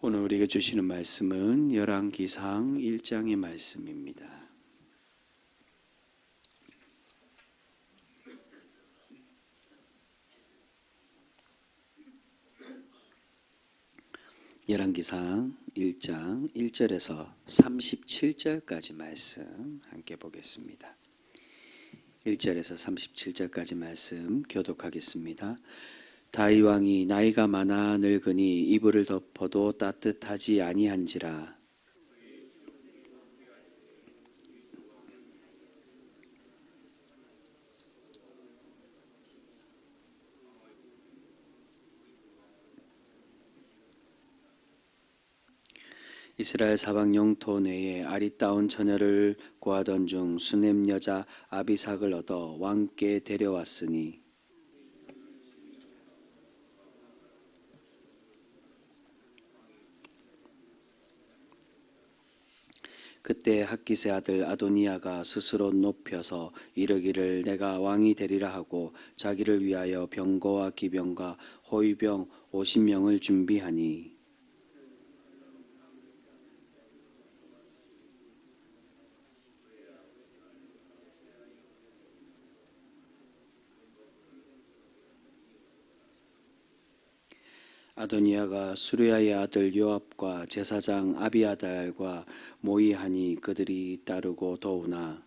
오늘 우리에게 주시는 말씀은 열왕기상 1장의 말씀입니다. 열왕기상 1장 1절에서 37절까지 말씀 함께 보겠습니다. 1절에서 37절까지 말씀 교독하겠습니다. 다윗 왕이 나이가 많아 늙으니 이불을 덮어도 따뜻하지 아니한지라. 이스라엘 사방 영토 내에 아리따운 처녀를 구하던 중 수넴 여자 아비삭을 얻어 왕께 데려왔으니 그때 핫깃의 아들 아도니아가 스스로 높여서 이르기를 내가 왕이 되리라 하고 자기를 위하여 병거와 기병과 호위병 50명을 준비하니 아도니아가 수르야의 아들 요압과 제사장 아비아달과 모의하니 그들이 따르고 도우나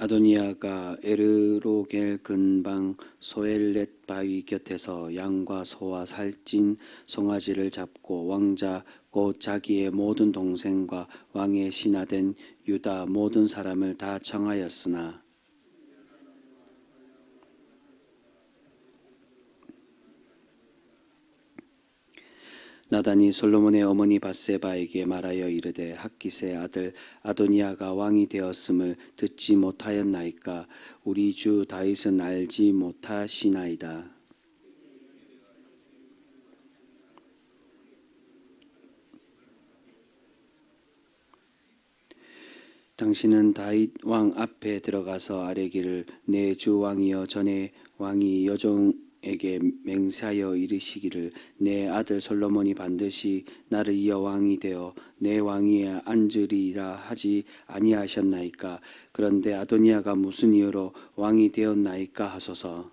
아도니아가 에르로겔 근방 소엘렛 바위 곁에서 양과 소와 살찐 송아지를 잡고 왕자 곧 자기의 모든 동생과 왕의 신하된 유다 모든 사람을 다 청하였으나 나단이 솔로몬의 어머니 밧세바에게 말하여 이르되 핫깃의 아들 아도니아가 왕이 되었음을 듣지 못하였나이까 우리 주 다윗은 알지 못하시나이다. 당신은 다윗 왕 앞에 들어가서 아뢰기를 내 주 왕이여 전에 왕이 여종에게 맹세하여 이르시기를 내 아들 솔로몬이 반드시 나를 이어 왕이 되어 내 왕위에 앉으리라 하지 아니하셨나이까. 그런데 아도니아가 무슨 이유로 왕이 되었나이까 하소서.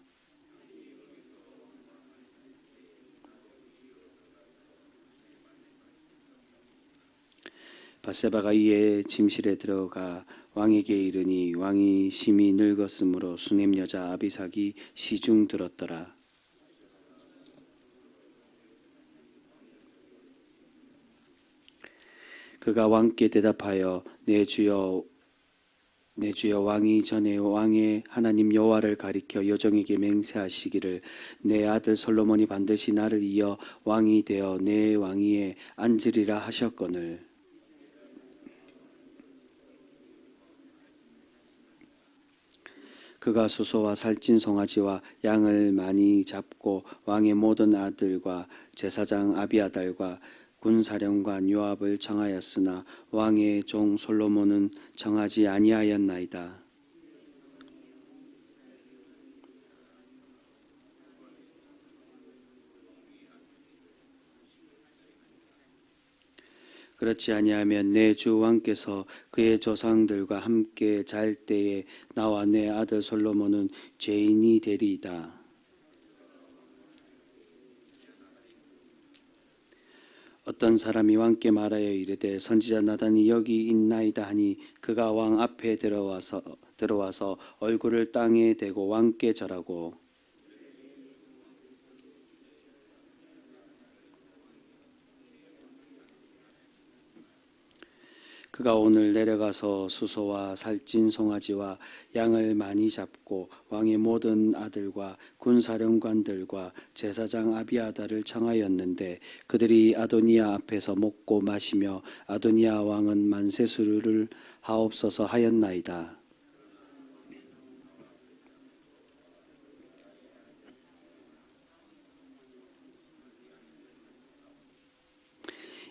밧세바가 이에 침실에 들어가 왕에게 이르니 왕이 심히 늙었으므로 수넴 여자 아비삭이 시중 들었더라. 그가 왕께 대답하여 내 주여 왕이 전에 왕의 하나님 여호와를 가리켜 여종에게 맹세하시기를 내 아들 솔로몬이 반드시 나를 이어 왕이 되어 내 왕위에 앉으리라 하셨거늘 그가 수소와 살찐 송아지와 양을 많이 잡고 왕의 모든 아들과 제사장 아비아달과 군사령관 요압을 청하였으나 왕의 종 솔로몬은 청하지 아니하였나이다. 그렇지 아니하면 내 주 왕께서 그의 조상들과 함께 잘 때에 나와 내 아들 솔로몬은 죄인이 되리이다. 어떤 사람이 왕께 말하여 이르되 선지자 나단이 여기 있나이다 하니 그가 왕 앞에 들어와서 얼굴을 땅에 대고 왕께 절하고 그가 오늘 내려가서 수소와 살찐 송아지와 양을 많이 잡고 왕의 모든 아들과 군사령관들과 제사장 아비아달을 청하였는데 그들이 아도니아 앞에서 먹고 마시며 아도니아 왕은 만세수를 하옵소서 하였나이다.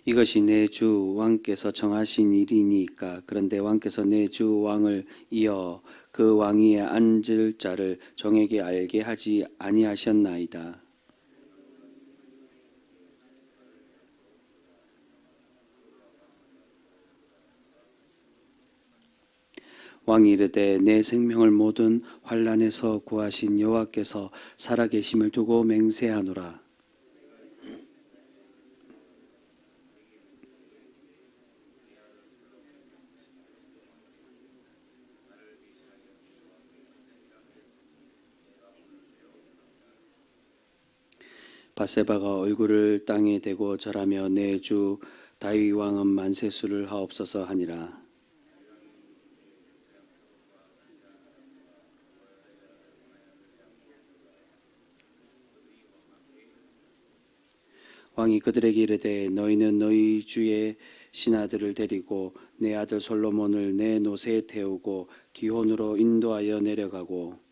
이것이 내 주 왕께서 정하신 일이니까. 그런데 왕께서 내 주 왕을 이어 그 왕위에 앉을 자를 종에게 알게 하지 아니하셨나이다. 왕이 이르되 내 생명을 모든 환난에서 구하신 여호와께서 살아계심을 두고 맹세하노라. 바세바가 얼굴을 땅에 대고 절하며 내 주 다윗 왕은 만세수를 하옵소서 하니라. 왕이 그들에게 이르되 너희는 너희 주의 신하들을 데리고 내 아들 솔로몬을 내 노새에 태우고 기혼으로 인도하여 내려가고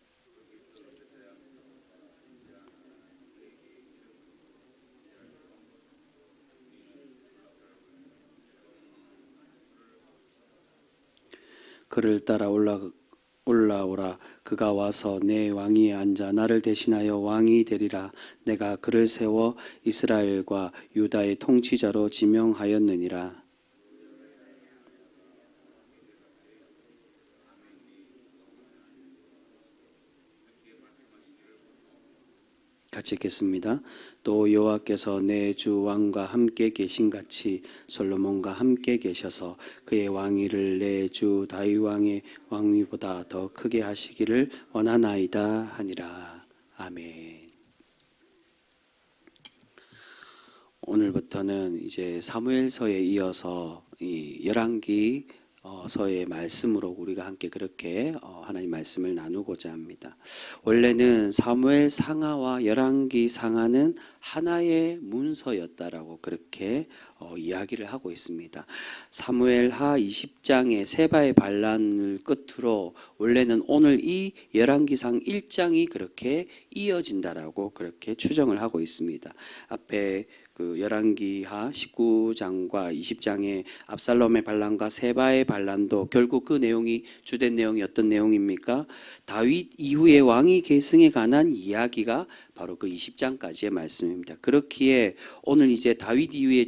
그를 따라 올라오라. 그가 와서 내 왕위에 앉아 나를 대신하여 왕이 되리라. 내가 그를 세워 이스라엘과 유다의 통치자로 지명하였느니라. 같이 읽겠습니다. 또 여호와께서 내 주 왕과 함께 계신 같이 솔로몬과 함께 계셔서 그의 왕위를 내 주 다윗 왕의 왕위보다 더 크게 하시기를 원하나이다 하니라. 아멘. 오늘부터는 이제 사무엘서에 이어서 이 열왕기 서의 말씀으로 우리가 함께 그렇게 하나님 말씀을 나누고자 합니다. 원래는 사무엘 상하와 열왕기 상하는 하나의 문서였다라고 그렇게 이야기를 하고 있습니다. 사무엘하 20장의 세바의 반란을 끝으로 원래는 오늘 이 열왕기상 1장이 그렇게 이어진다라고 그렇게 추정을 하고 있습니다. 앞에 그 열왕기하 19장과 20장의 압살롬의 반란과 세바의 반란도 결국 그 내용이 주된 내용이 어떤 내용입니까? 다윗 이후의 왕위 계승에 관한 이야기가 바로 그 20장까지의 말씀입니다. 그렇기에 오늘 이제 다윗 이후에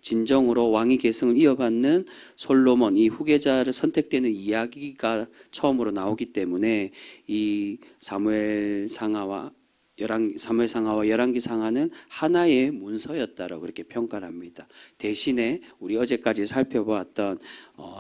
진정으로 왕위 계승을 이어받는 솔로몬 이 후계자를 선택되는 이야기가 처음으로 나오기 때문에 이 사무엘 상하와 열왕기 상하는 하나의 문서였다라고 그렇게 평가를 합니다. 대신에 우리 어제까지 살펴보았던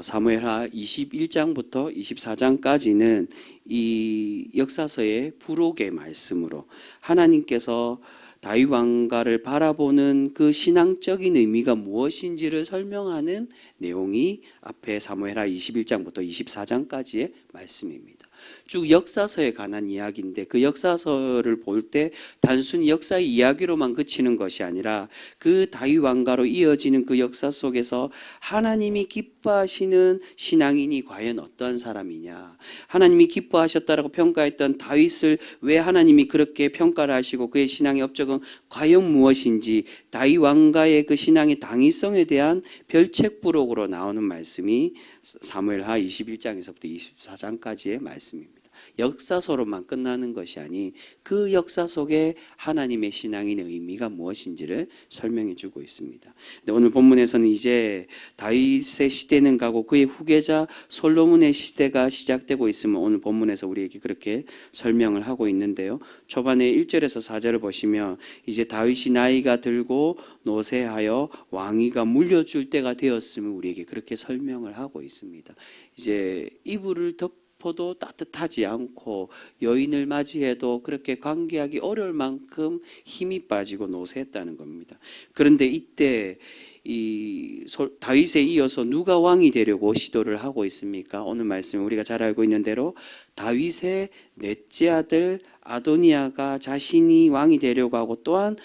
사무엘하 21장부터 24장까지는 이 역사서의 부록의 말씀으로 하나님께서 다윗 왕가를 바라보는 그 신앙적인 의미가 무엇인지를 설명하는 내용이 앞에 사무엘하 21장부터 24장까지의 말씀입니다. 쭉 역사서에 관한 이야기인데 그 역사서를 볼 때 단순히 역사의 이야기로만 그치는 것이 아니라 그 다윗 왕가로 이어지는 그 역사 속에서 하나님이 기뻐하시는 신앙인이 과연 어떤 사람이냐, 하나님이 기뻐하셨다라고 평가했던 다윗을 왜 하나님이 그렇게 평가를 하시고 그의 신앙의 업적은 과연 무엇인지 다윗 왕가의 그 신앙의 당위성에 대한 별책부록으로 나오는 말씀이 사무엘하 21장에서부터 24장까지의 말씀입니다. 역사서로만 끝나는 것이 아닌 그 역사 속에 하나님의 신앙인의 의미가 무엇인지를 설명해 주고 있습니다. 오늘 본문에서는 이제 다윗의 시대는 가고 그의 후계자 솔로몬의 시대가 시작되고 있으면 오늘 본문에서 우리에게 그렇게 설명을 하고 있는데요. 초반에 1절에서 4절을 보시면 이제 다윗이 나이가 들고 노쇠하여 왕위가 물려줄 때가 되었음을 우리에게 그렇게 설명을 하고 있습니다. 이제 이불을 덮어도 따뜻하지 않고 여인을 맞이해도 그렇게 관계하기 어려울 만큼 힘이 빠지고 노쇠했다는 겁니다. 그런데 이때 이 다윗에 이어서 누가 왕이 되려고 시도를 하고 있습니까? 오늘 말씀 우리가 잘 알고 있는 대로 다윗의 넷째 아들 아도니아가 자신이 왕이 되려고 하고 또한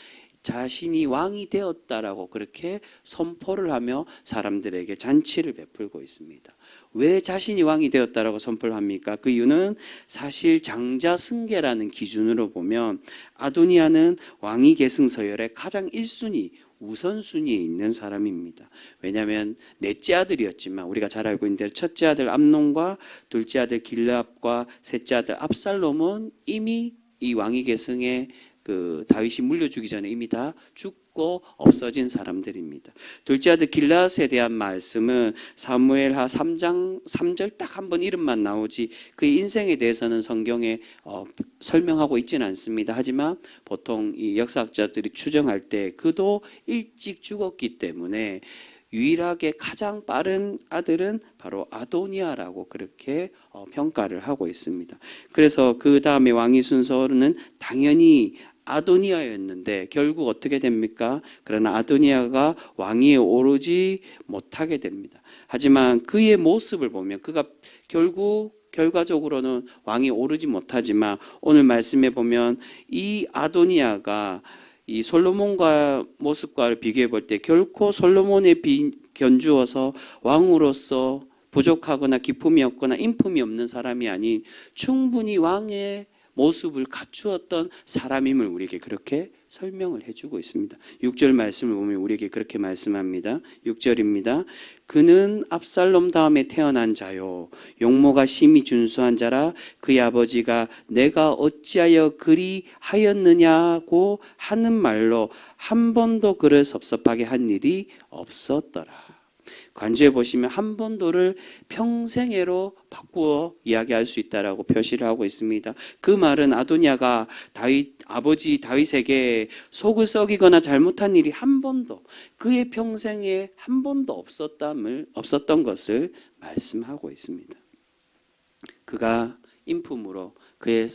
자신이 왕이 되었다라고 그렇게 선포를 하며 사람들에게 잔치를 베풀고 있습니다. 왜 자신이 왕이 되었다라고 선포를 합니까? 그 이유는 사실 장자승계라는 기준으로 보면 아도니아는 왕위 계승 서열의 가장 1순위 우선순위에 있는 사람입니다. 왜냐하면 넷째 아들이었지만 우리가 잘 알고 있는데 첫째 아들 암논과 둘째 아들 길르압과 셋째 아들 압살롬은 이미 이 왕위 계승에 다윗이 물려주기 전에 이미 다 죽고 없어진 사람들입니다. 둘째 아들 길르앗에 대한 말씀은 사무엘하 3장 3절 딱 한 번 이름만 나오지 그의 인생에 대해서는 성경에 설명하고 있지는 않습니다. 하지만 보통 이 역사학자들이 추정할 때 그도 일찍 죽었기 때문에 유일하게 가장 빠른 아들은 바로 아도니아라고 그렇게 평가를 하고 있습니다. 그래서 그 다음에 왕위 순서는 당연히 아도니아였는데 결국 어떻게 됩니까? 그러나 아도니아가 왕위에 오르지 못하게 됩니다. 하지만 그의 모습을 보면 그가 결과적으로는 왕위에 오르지 못하지만 오늘 말씀에 보면 이 아도니아가 이 솔로몬과 모습과를 비교해 볼 때 결코 솔로몬에 견주어서 왕으로서 부족하거나 기품이 없거나 인품이 없는 사람이 아닌 충분히 왕의 모습을 갖추었던 사람임을 우리에게 그렇게 설명을 해주고 있습니다. 6절 말씀을 보면 우리에게 그렇게 말씀합니다. 6절입니다. 그는 압살롬 다음에 태어난 자요 용모가 심히 준수한 자라 그의 아버지가 내가 어찌하여 그리 하였느냐고 하는 말로 한 번도 그를 섭섭하게 한 일이 없었더라. 관주에 보시면 한 번도를 평생애로 바꾸어 이야기할 수 있다라고 표시를 하고 있습니다. 그 말은 아도니아가 아버지 다윗에게 속을 썩이거나 잘못한 일이 한 번도 그의 평생에 한 번도 없었던 것을 말씀하고 있습니다. 그가 인품으로 그의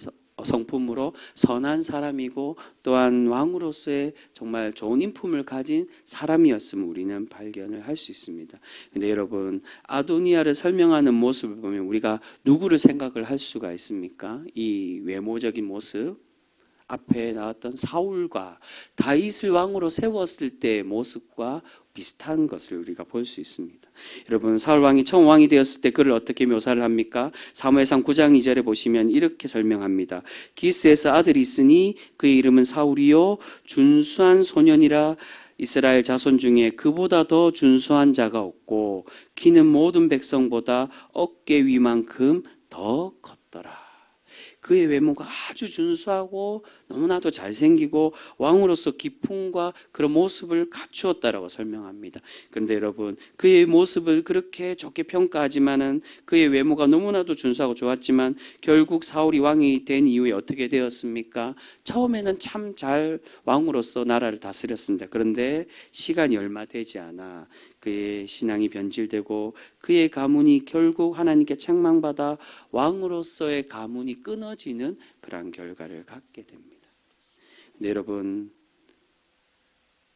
성품으로 선한 사람이고 또한 왕으로서의 정말 좋은 인품을 가진 사람이었음을 우리는 발견을 할 수 있습니다. 근데 여러분 아도니아를 설명하는 모습을 보면 우리가 누구를 생각을 할 수가 있습니까? 이 외모적인 모습 앞에 나왔던 사울과 다윗을 왕으로 세웠을 때의 모습과 비슷한 것을 우리가 볼 수 있습니다. 여러분 사울 왕이 처음 왕이 되었을 때 그를 어떻게 묘사를 합니까? 사무엘상 9장 2절에 보시면 이렇게 설명합니다. 기스에서 아들이 있으니 그의 이름은 사울이요 준수한 소년이라 이스라엘 자손 중에 그보다 더 준수한 자가 없고 키는 모든 백성보다 어깨 위만큼 더 컸더라. 그의 외모가 아주 준수하고 너무나도 잘생기고 왕으로서 기품과 그런 모습을 갖추었다라고 설명합니다. 그런데 여러분 그의 모습을 그렇게 좋게 평가하지만은 그의 외모가 너무나도 준수하고 좋았지만 결국 사울이 왕이 된 이후에 어떻게 되었습니까? 처음에는 참 잘 왕으로서 나라를 다스렸습니다. 그런데 시간이 얼마 되지 않아 그의 신앙이 변질되고 그의 가문이 결국 하나님께 책망받아 왕으로서의 가문이 끊어지는 그러한 결과를 갖게 됩니다. 근데 여러분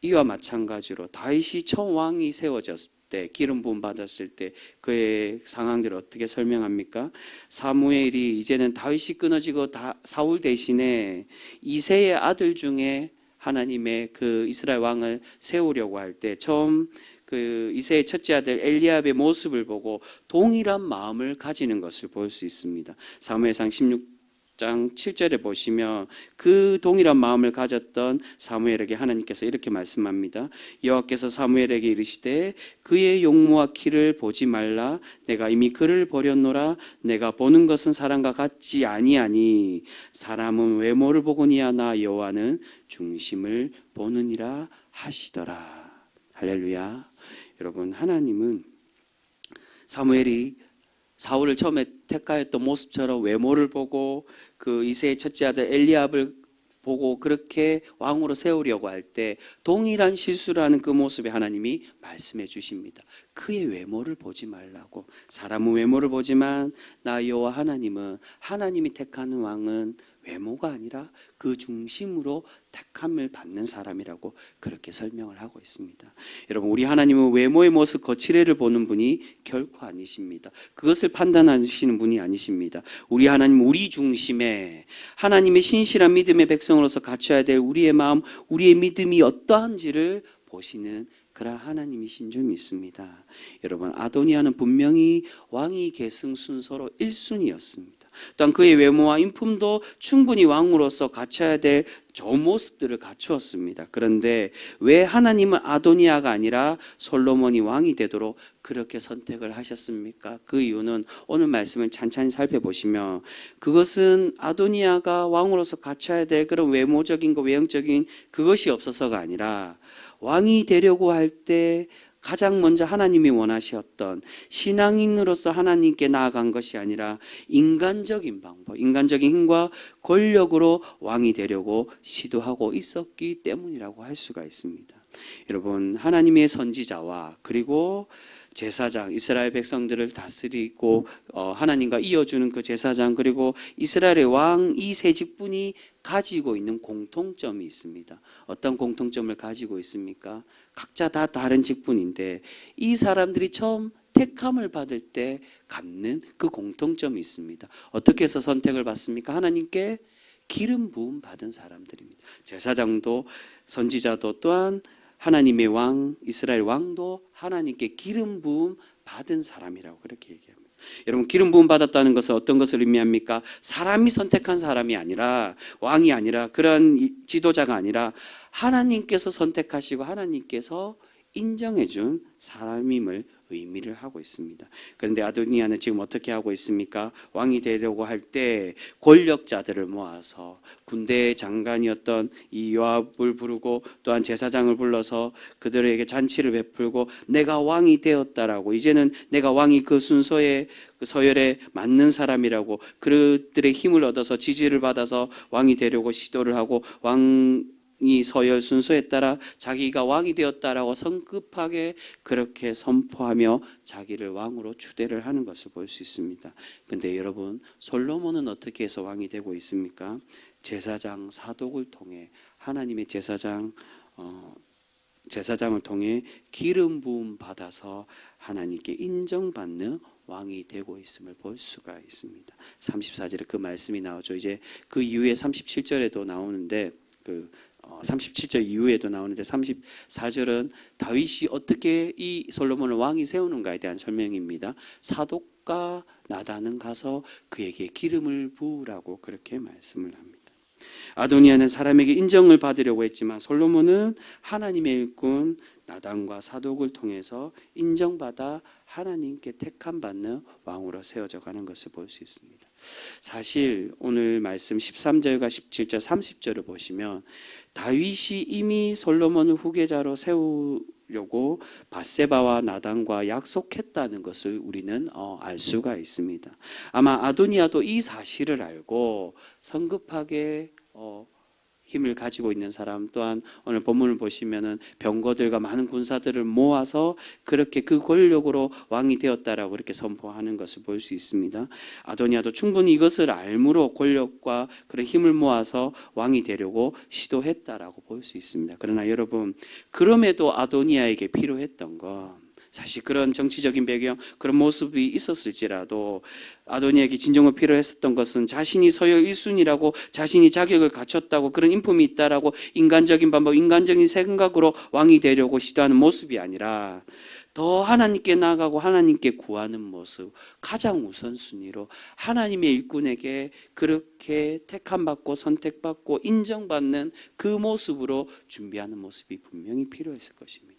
이와 마찬가지로 다윗이 처음 왕이 세워졌을 때 기름 부음 받았을 때 그의 상황들을 어떻게 설명합니까? 사무엘이 이제는 다윗이 끊어지고 사울 대신에 이새의 아들 중에 하나님의 그 이스라엘 왕을 세우려고 할 때 처음 그 이새의 첫째 아들 엘리압의 모습을 보고 동일한 마음을 가지는 것을 볼 수 있습니다. 사무엘상 16장 7절에 보시면 그 동일한 마음을 가졌던 사무엘에게 하나님께서 이렇게 말씀합니다. 여호와께서 사무엘에게 이르시되 그의 용모와 키를 보지 말라. 내가 이미 그를 버렸노라. 내가 보는 것은 사람과 같지 아니하니 사람은 외모를 보거니와 나 여호와는 중심을 보느니라 하시더라. 할렐루야. 여러분 하나님은 사무엘이 사울을 처음에 택하였던 모습처럼 외모를 보고 그 이새의 첫째 아들 엘리압을 보고 그렇게 왕으로 세우려고 할 때 동일한 실수를 하는 그 모습에 하나님이 말씀해 주십니다. 그의 외모를 보지 말라고. 사람은 외모를 보지만 나 여호와 하나님은 하나님이 택하는 왕은 외모가 아니라 그 중심으로 택함을 받는 사람이라고 그렇게 설명을 하고 있습니다. 여러분 우리 하나님은 외모의 모습 거칠애를 보는 분이 결코 아니십니다. 그것을 판단하시는 분이 아니십니다. 우리 하나님은 우리 중심에 하나님의 신실한 믿음의 백성으로서 갖춰야 될 우리의 마음, 우리의 믿음이 어떠한지를 보시는 그러한 하나님이신 줄 믿습니다. 여러분 아도니아는 분명히 왕위 계승 순서로 1순위였습니다. 또한 그의 외모와 인품도 충분히 왕으로서 갖춰야 될 좋은 모습들을 갖추었습니다. 그런데 왜 하나님은 아도니아가 아니라 솔로몬이 왕이 되도록 그렇게 선택을 하셨습니까? 그 이유는 오늘 말씀을 찬찬히 살펴보시면 그것은 아도니아가 왕으로서 갖춰야 될 그런 외모적인 거, 외형적인 그것이 없어서가 아니라 왕이 되려고 할 때 가장 먼저 하나님이 원하셨던 신앙인으로서 하나님께 나아간 것이 아니라 인간적인 방법, 인간적인 힘과 권력으로 왕이 되려고 시도하고 있었기 때문이라고 할 수가 있습니다. 여러분, 하나님의 선지자와 그리고 제사장, 이스라엘 백성들을 다스리고 하나님과 이어주는 그 제사장, 그리고 이스라엘의 왕, 이 세 직분이 가지고 있는 공통점이 있습니다. 어떤 공통점을 가지고 있습니까? 각자 다 다른 직분인데 이 사람들이 처음 택함을 받을 때 갖는 그 공통점이 있습니다. 어떻게 해서 선택을 받습니까? 하나님께 기름 부음 받은 사람들입니다. 제사장도 선지자도 또한 하나님의 왕, 이스라엘 왕도 하나님께 기름 부음 받은 사람이라고 그렇게 얘기합니다. 여러분, 기름 부음 받았다는 것은 어떤 것을 의미합니까? 사람이 선택한 사람이 아니라, 왕이 아니라, 그런 지도자가 아니라 하나님께서 선택하시고 하나님께서 인정해 준 사람임을 의미를 하고 있습니다. 그런데 아도니아는 지금 어떻게 하고 있습니까? 왕이 되려고 할 때 권력자들을 모아서 군대 장관이었던 이 요압을 부르고 또한 제사장을 불러서 그들에게 잔치를 베풀고 내가 왕이 되었다라고, 이제는 내가 왕이 그 순서에 그 서열에 맞는 사람이라고, 그들의 힘을 얻어서 지지를 받아서 왕이 되려고 시도를 하고 이 서열 순서에 따라 자기가 왕이 되었다라고 성급하게 그렇게 선포하며 자기를 왕으로 추대를 하는 것을 볼 수 있습니다. 그런데 여러분, 솔로몬은 어떻게 해서 왕이 되고 있습니까? 제사장 사독을 통해 하나님의 제사장을 통해 기름 부음 받아서 하나님께 인정받는 왕이 되고 있음을 볼 수가 있습니다. 34절에 그 말씀이 나오죠. 이제 그 이후에 37절에도 나오는데 37절 이후에도 나오는데 34절은 다윗이 어떻게 이 솔로몬을 왕이 세우는가에 대한 설명입니다. 사독과 나단은 가서 그에게 기름을 부으라고 그렇게 말씀을 합니다. 아도니아는 사람에게 인정을 받으려고 했지만 솔로몬은 하나님의 일꾼 나단과 사독을 통해서 인정받아 하나님께 택함받는 왕으로 세워져 가는 것을 볼 수 있습니다. 사실 오늘 말씀 13절과 17절, 30절을 보시면 다윗이 이미 솔로몬을 후계자로 세우려고 밧세바와 나단과 약속했다는 것을 우리는 알 수가 있습니다. 아마 아도니아도 이 사실을 알고 성급하게 힘을 가지고 있는 사람, 또한 오늘 본문을 보시면은 병거들과 많은 군사들을 모아서 그렇게 그 권력으로 왕이 되었다라고 그렇게 선포하는 것을 볼 수 있습니다. 아도니아도 충분히 이것을 알므로 권력과 그런 힘을 모아서 왕이 되려고 시도했다라고 볼 수 있습니다. 그러나 여러분, 그럼에도 아도니아에게 필요했던 건 사실 그런 정치적인 배경, 그런 모습이 있었을지라도 아도니아에게 진정으로 필요했었던 것은 자신이 서열 1순위라고, 자신이 자격을 갖췄다고, 그런 인품이 있다라고 인간적인 방법, 인간적인 생각으로 왕이 되려고 시도하는 모습이 아니라 더 하나님께 나아가고 하나님께 구하는 모습, 가장 우선순위로 하나님의 일꾼에게 그렇게 택함받고 선택받고 인정받는 그 모습으로 준비하는 모습이 분명히 필요했을 것입니다.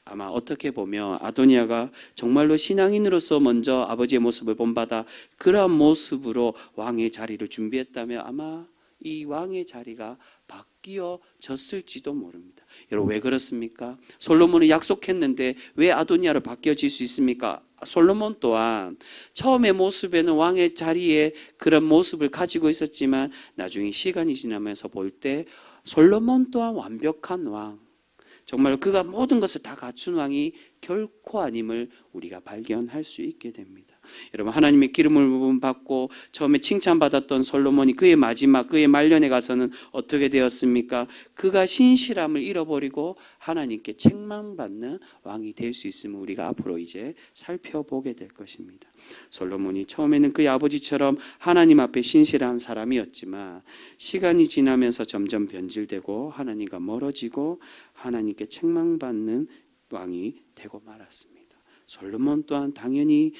아마 어떻게 보면 아도니아가 정말로 신앙인으로서 먼저 아버지의 모습을 본받아 그러한 모습으로 왕의 자리를 준비했다면 아마 이 왕의 자리가 바뀌어졌을지도 모릅니다. 여러분, 왜 그렇습니까? 솔로몬은 약속했는데 왜 아도니아로 바뀌어질 수 있습니까? 솔로몬 또한 처음의 모습에는 왕의 자리에 그런 모습을 가지고 있었지만 나중에 시간이 지나면서 볼 때 솔로몬 또한 완벽한 왕, 정말 그가 모든 것을 다 갖춘 왕이 결코 아님을 우리가 발견할 수 있게 됩니다. 여러분, 하나님의 기름을 부음 받고 처음에 칭찬받았던 솔로몬이 그의 마지막, 그의 말년에 가서는 어떻게 되었습니까? 그가 신실함을 잃어버리고 하나님께 책망받는 왕이 될 수 있음을 우리가 앞으로 이제 살펴보게 될 것입니다. 솔로몬이 처음에는 그의 아버지처럼 하나님 앞에 신실한 사람이었지만 시간이 지나면서 점점 변질되고 하나님과 멀어지고 하나님께 책망받는 왕이 되고 말았습니다. 솔로몬 또한 당연히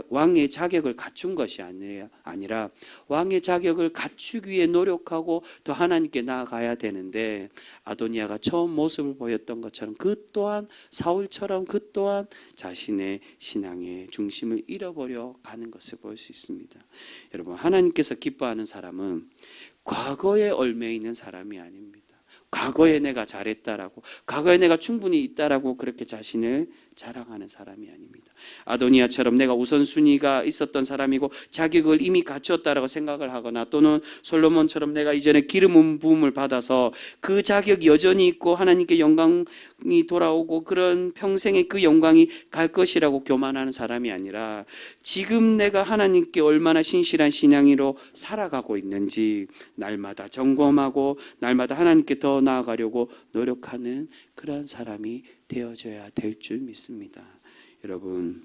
왕의 자격을 갖춘 것이 아니라 왕의 자격을 갖추기 위해 노력하고 또 하나님께 나아가야 되는데, 아도니아가 처음 모습을 보였던 것처럼 그 또한 사울처럼 그 또한 자신의 신앙의 중심을 잃어버려 가는 것을 볼 수 있습니다. 여러분, 하나님께서 기뻐하는 사람은 과거에 얽매 있는 사람이 아닙니다. 과거에 내가 잘했다라고, 과거에 내가 충분히 있다라고 그렇게 자신을 자랑하는 사람이 아닙니다. 아도니아처럼 내가 우선순위가 있었던 사람이고 자격을 이미 갖췄다라고 생각을 하거나, 또는 솔로몬처럼 내가 이전에 기름 부음을 받아서 그 자격이 여전히 있고 하나님께 영광이 돌아오고 그런 평생의 그 영광이 갈 것이라고 교만하는 사람이 아니라, 지금 내가 하나님께 얼마나 신실한 신앙으로 살아가고 있는지 날마다 점검하고 날마다 하나님께 더 나아가려고 노력하는 그런 사람이 되어져야 될 줄 믿습니다. 여러분,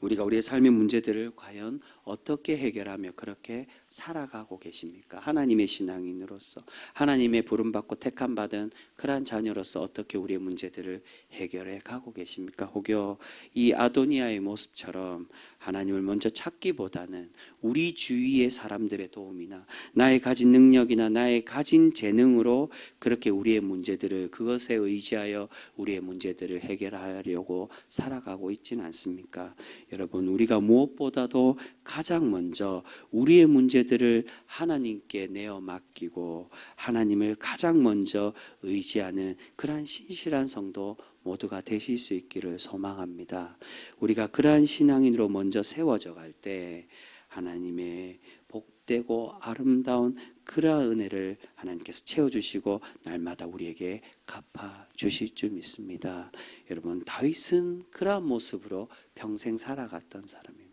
우리가 우리의 삶의 문제들을 과연 어떻게 해결하며 그렇게 살아가고 계십니까? 하나님의 신앙인으로서, 하나님의 부름받고 택함받은 그러한 자녀로서 어떻게 우리의 문제들을 해결해 가고 계십니까? 혹여 이 아도니아의 모습처럼 하나님을 먼저 찾기보다는 우리 주위의 사람들의 도움이나 나의 가진 능력이나 나의 가진 재능으로 그렇게 우리의 문제들을, 그것에 의지하여 우리의 문제들을 해결하려고 살아가고 있지는 않습니까? 여러분, 우리가 무엇보다도 가장 먼저 우리의 문제들을 하나님께 내어 맡기고 하나님을 가장 먼저 의지하는 그러한 신실한 성도 모두가 되실 수 있기를 소망합니다. 우리가 그러한 신앙인으로 먼저 세워져 갈 때 하나님의 복되고 아름다운 그러한 은혜를 하나님께서 채워주시고 날마다 우리에게 갚아주실 줄 믿습니다. 여러분, 다윗은 그러한 모습으로 평생 살아갔던 사람입니다.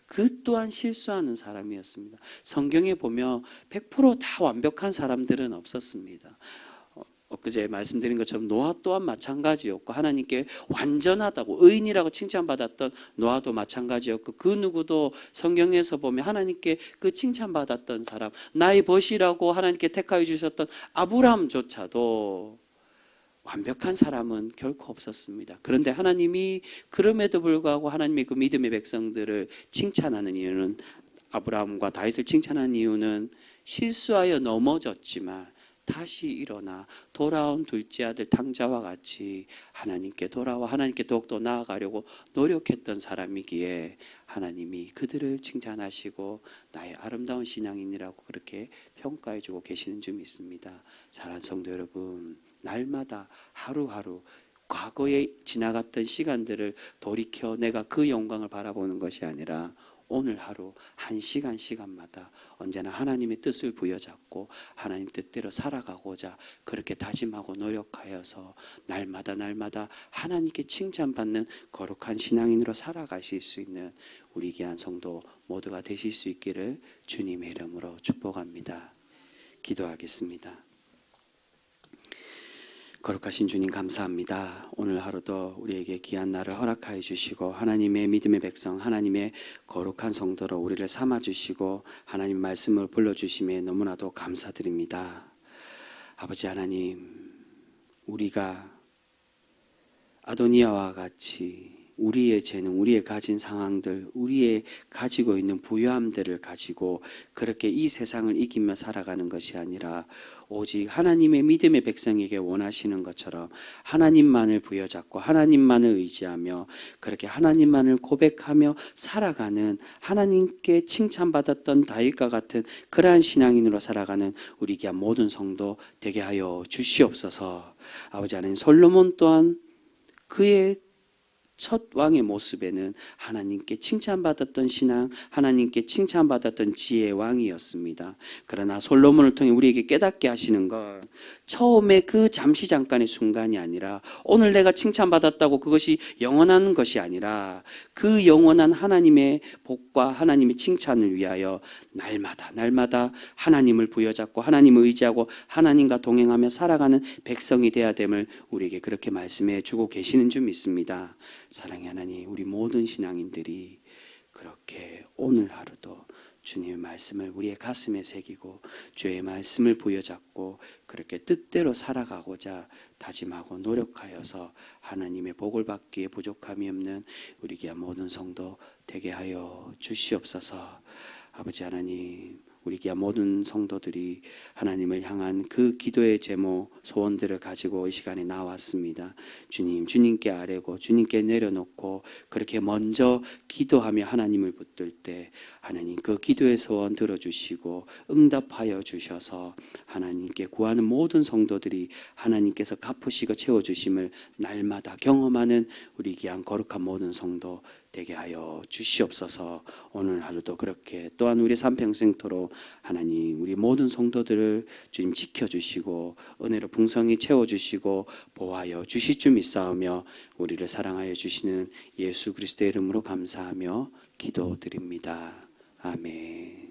그 또한 실수하는 사람이었습니다. 성경에 보면 100% 완벽한 사람들은 없었습니다. 엊그제 말씀드린 것처럼 노아 또한 마찬가지였고, 하나님께 완전하다고 의인이라고 칭찬받았던 노아도 마찬가지였고, 그 누구도 성경에서 보면 하나님께 그 칭찬받았던 사람, 나의 벗이라고 하나님께 택하여 주셨던 아브라함조차도 완벽한 사람은 결코 없었습니다. 그런데 하나님이 그럼에도 불구하고 하나님의 그 믿음의 백성들을 칭찬하는 이유는, 아브라함과 다윗을 칭찬하는 이유는 실수하여 넘어졌지만 다시 일어나 돌아온 둘째 아들 탕자와 같이 하나님께 돌아와 하나님께 더욱더 나아가려고 노력했던 사람이기에 하나님이 그들을 칭찬하시고 나의 아름다운 신앙인이라고 그렇게 평가해주고 계시는 줄 믿습니다. 사랑하는 성도 여러분, 날마다 하루하루 과거에 지나갔던 시간들을 돌이켜 내가 그 영광을 바라보는 것이 아니라, 오늘 하루 한 시간마다 언제나 하나님의 뜻을 부여잡고 하나님 뜻대로 살아가고자 그렇게 다짐하고 노력하여서 날마다 하나님께 칭찬받는 거룩한 신앙인으로 살아가실 수 있는 우리 귀한 성도 모두가 되실 수 있기를 주님의 이름으로 축복합니다. 기도하겠습니다. 거룩하신 주님, 감사합니다. 오늘 하루도 우리에게 귀한 날을 허락하여 주시고 하나님의 믿음의 백성, 하나님의 거룩한 성도로 우리를 삼아주시고 하나님 말씀을 불러주심에 너무나도 감사드립니다. 아버지 하나님, 우리가 아도니아와 같이 우리의 재능, 우리의 가진 상황들, 우리의 가지고 있는 부유함들을 가지고 그렇게 이 세상을 이기며 살아가는 것이 아니라, 오직 하나님의 믿음의 백성에게 원하시는 것처럼 하나님만을 부여잡고 하나님만을 의지하며 그렇게 하나님만을 고백하며 살아가는, 하나님께 칭찬받았던 다윗과 같은 그러한 신앙인으로 살아가는 우리 귀한 모든 성도 되게 하여 주시옵소서. 아버지 하나님, 솔로몬 또한 그의 첫 왕의 모습에는 하나님께 칭찬받았던 신앙, 하나님께 칭찬받았던 지혜의 왕이었습니다. 그러나 솔로몬을 통해 우리에게 깨닫게 하시는 것, 처음에 그 잠깐의 순간이 아니라, 오늘 내가 칭찬받았다고 그것이 영원한 것이 아니라, 그 영원한 하나님의 복과 하나님의 칭찬을 위하여 날마다 하나님을 부여잡고 하나님을 의지하고 하나님과 동행하며 살아가는 백성이 되어야 됨을 우리에게 그렇게 말씀해 주고 계시는 줄 믿습니다. 사랑의 하나님, 우리 모든 신앙인들이 그렇게 오늘 하루도 주님의 말씀을 우리의 가슴에 새기고 주의 말씀을 부여잡고 그렇게 뜻대로 살아가고자 다짐하고 노력하여서 하나님의 복을 받기에 부족함이 없는 우리 귀한 모든 성도 되게 하여 주시옵소서. 아버지 하나님, 우리 귀한 모든 성도들이 하나님을 향한 그 기도의 제목, 소원들을 가지고 이 시간에 나왔습니다. 주님, 주님께 아뢰고 주님께 내려놓고 그렇게 먼저 기도하며 하나님을 붙들 때 하나님 그 기도의 소원 들어주시고 응답하여 주셔서 하나님께 구하는 모든 성도들이 하나님께서 갚으시고 채워주심을 날마다 경험하는 우리 귀한 거룩한 모든 성도 되게 하여 주시옵소서. 오늘 하루도 그렇게 또한 우리 삼평생토록 하나님 우리 모든 성도들을 주님 지켜주시고 은혜로 풍성히 채워주시고 보호하여 주실 줄 믿사오며 우리를 사랑하여 주시는 예수 그리스도의 이름으로 감사하며 기도드립니다. 아멘.